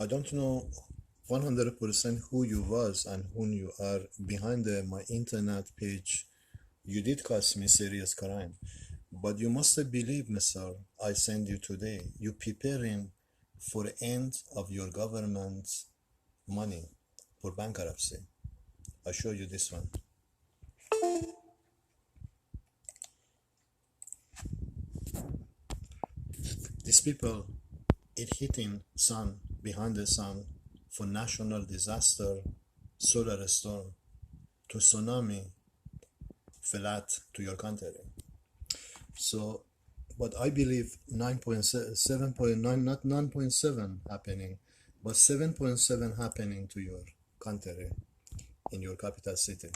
I don't know 100% who you was and who you are behind my internet page. You did cause me serious crime. But you must believe, Mr. I send you today. You preparing for end of your government's money for bankruptcy. I show you this one. These people, it hitting sun behind the sun for national disaster, solar storm, to tsunami, flat to your country. So, but I believe 7.9, not 9.7 happening, but 7.7 happening to your country in your capital city.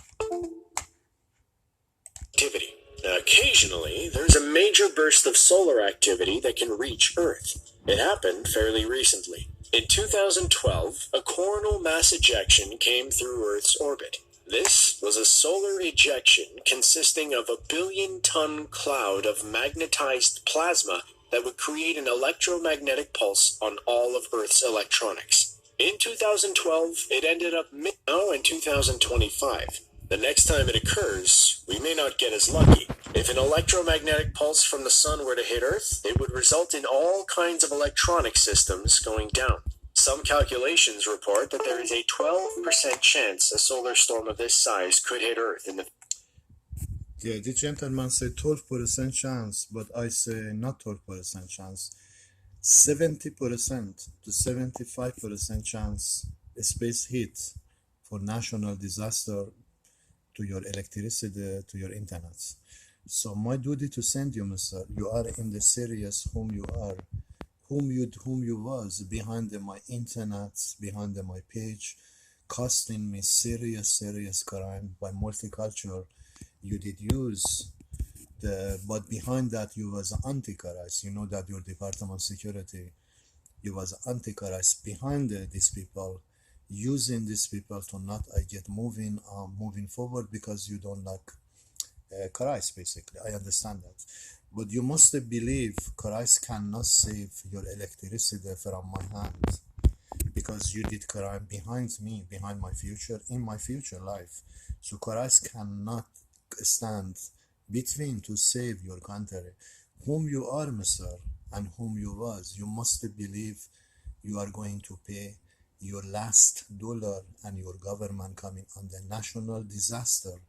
Activity. Now, occasionally, there's a major burst of solar activity that can reach Earth. It happened fairly recently. In 2012, a coronal mass ejection came through Earth's orbit. This was a solar ejection consisting of a billion-ton cloud of magnetized plasma that would create an electromagnetic pulse on all of Earth's electronics. In 2012, it ended up now in 2025. The next time it occurs, we may not get as lucky. If an electromagnetic pulse from the sun were to hit Earth, it would result in all kinds of electronic systems going down. Some calculations report that there is a 12% chance a solar storm of this size could hit Earth in the... Yeah, the gentleman said 12% chance, but I say not 12% chance. 70% to 75% chance space hit for national disaster to your electricity, to your internet. So my duty to send you, Mr. You are in the serious whom you are, whom you was behind my internet, behind my page, costing me serious crime by multicultural. You did use the, but behind that you was anti-Christ. You know that your Department of Security, you was anti-Christ behind these people, using these people to not get moving forward because you don't like Christ, basically. I understand that. But you must believe Christ cannot save your electricity from my hand because you did crime behind me, behind my future, in my future life. So Christ cannot stand between to save your country. Whom you are, Mr., and whom you was, you must believe you are going to pay your last dollar and your government coming on the national disaster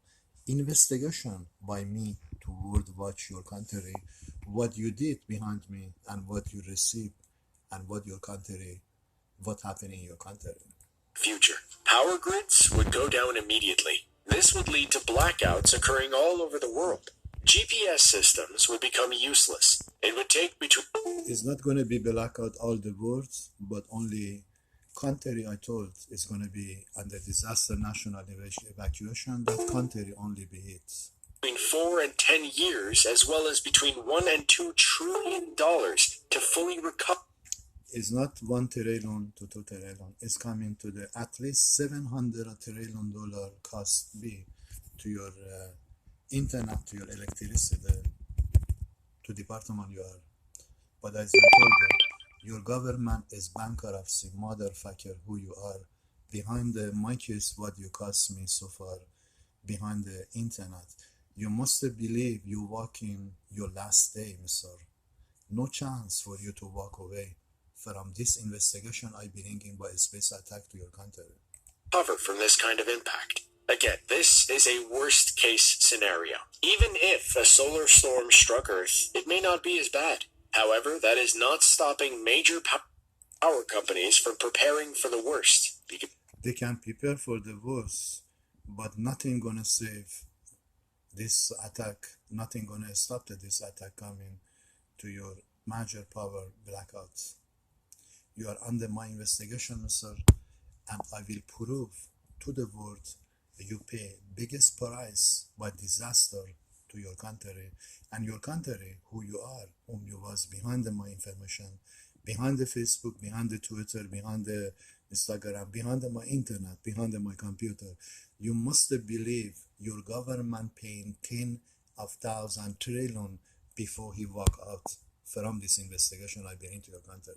investigation by me to world watch your country, what you did behind me and what you received and what your country, what happened in your country. Future. Power grids would go down immediately. This would lead to blackouts occurring all over the world. GPS systems would become useless. It would take between... It's not going to be blackout all the world, but only country I told is going to be under disaster national evacuation. That country only be hit. Between 4 and 10 years, as well as between $1 and $2 trillion to fully recover. It's not $1 trillion to $2 trillion. It's coming to the at least $700 trillion cost be to your internet, to your electricity, to department you are. But as I told you, your government is bankruptcy, motherfucker, who you are. Behind the my case, what you cost me so far, behind the internet. You must believe you walking your last day, Mr. No chance for you to walk away from this investigation I bringing by a space attack to your country. Cover from this kind of impact. Again, this is a worst case scenario. Even if a solar storm struck Earth, it may not be as bad. However, that is not stopping major power companies from preparing for the worst. They can prepare for the worst, but nothing gonna save this attack. Nothing gonna stop this attack coming to your major power blackouts. You are under my investigation, sir, and I will prove to the world you pay biggest price by disaster to your country, and your country, who you are, whom you was behind my information, behind the Facebook, behind the Twitter, behind the Instagram, behind my internet, behind my computer. You must believe your government paying 10,000 trillion before he walk out from this investigation I bring into your country.